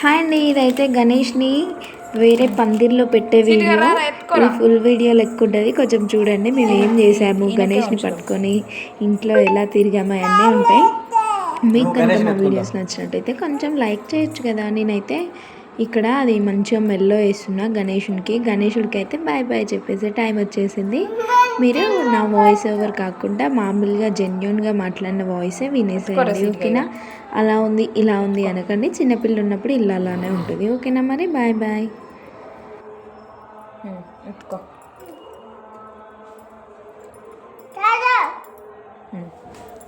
Hi అండి, ఇదైతే గణేష్ని వేరే పందిర్లో పెట్టే వీడియో. ఇది ఫుల్ వీడియో లెక్క ఉంటుంది, కొంచెం చూడండి. మేము ఏం చేసాము, గణేష్ని పట్టుకొని ఇంట్లో ఎలా తిరిగాము అన్నీ ఉంటాయి. మీకు కనుక మా వీడియోస్ నచ్చినట్టయితే కొంచెం లైక్ చేయొచ్చు కదా. నేనైతే ఇక్కడ అది మంచిగా మెల్లో వేస్తున్నా గణేషుడికి అయితే బాయ్ బాయ్ చెప్పేసి టైం వచ్చేసింది. మీరు నా వాయిస్ ఓవర్ కాకుండా మామూలుగా జెన్యున్గా మాట్లాడిన వాయిసే వినేసేయండి, ఓకేనా? అలా ఉంది ఇలా ఉంది అనకండి. చిన్నపిల్లలు ఉన్నప్పుడు ఇలా అలానే ఉంటుంది, ఓకేనా? మరి బాయ్ బాయ్.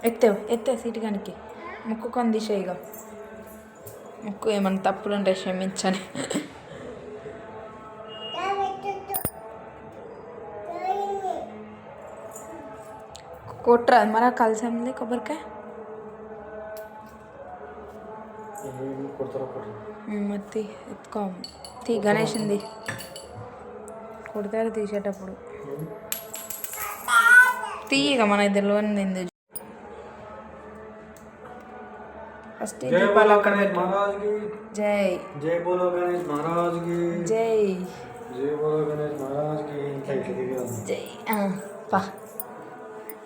ఎత్తే సీటుగానికి ముక్కు కొందిసేయిగా. ముక్కు ఏమన్నా తప్పులు ఉంటే క్షమించని. కొట్రా మన కలిసింది కొబ్బరికాయ మత్తి ఎత్తుకో తీ గణేషుంది కొడతారు తీసేటప్పుడు. తీయగా మన ఇద్దరు ఫస్ట్ దీపాలు అక్కడ జై జై బోలో గణేష్ మహారాజ్ కి జై జై బోలో గణేష్ మహారాజ్ కి జై పా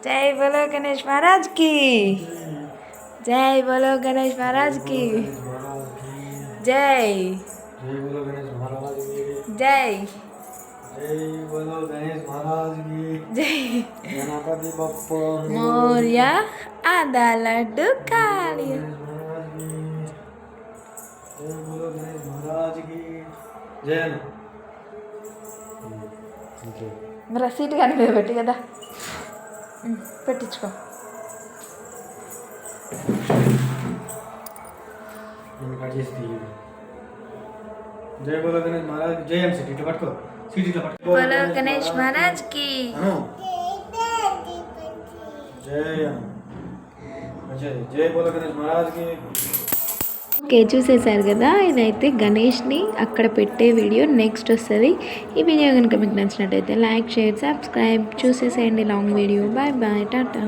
జై బోలో గణేష్ మహారాజ్ కి జై బోలో గణేష్ మహారాజ్ కి జై జై బోలో గణేష్ మహారాజ్ కి జై జై బోలో గణేష్ మహారాజ్ కి జై గణపతి బప్పా మోర్యా ఆదా లడ్డు కాళియా. జై బోలో గణేష్ మహారాజ్ కి జై. మరి సీటు కానీ మీద పెట్టి కదా పెట్టించుకో. జై బోలో గణేష్ మహారాజ్ జై ఎం సిటీ పట్టుకో సిటీ పట్టుకో. బోలో గణేష్ మహారాజ్ కి జై జై బోలో గణేష్ మహారాజ్ కి. ఓకే, చూసేశారు కదా. ఇదైతే గణేష్ని అక్కడ పెట్టే వీడియో నెక్స్ట్ వస్తుంది. ఈ వీడియో కనుక మీకు నచ్చినట్టయితే లైక్ షేర్ సబ్స్క్రైబ్ చూసేసేయండి. Long video. Bye bye, Tata.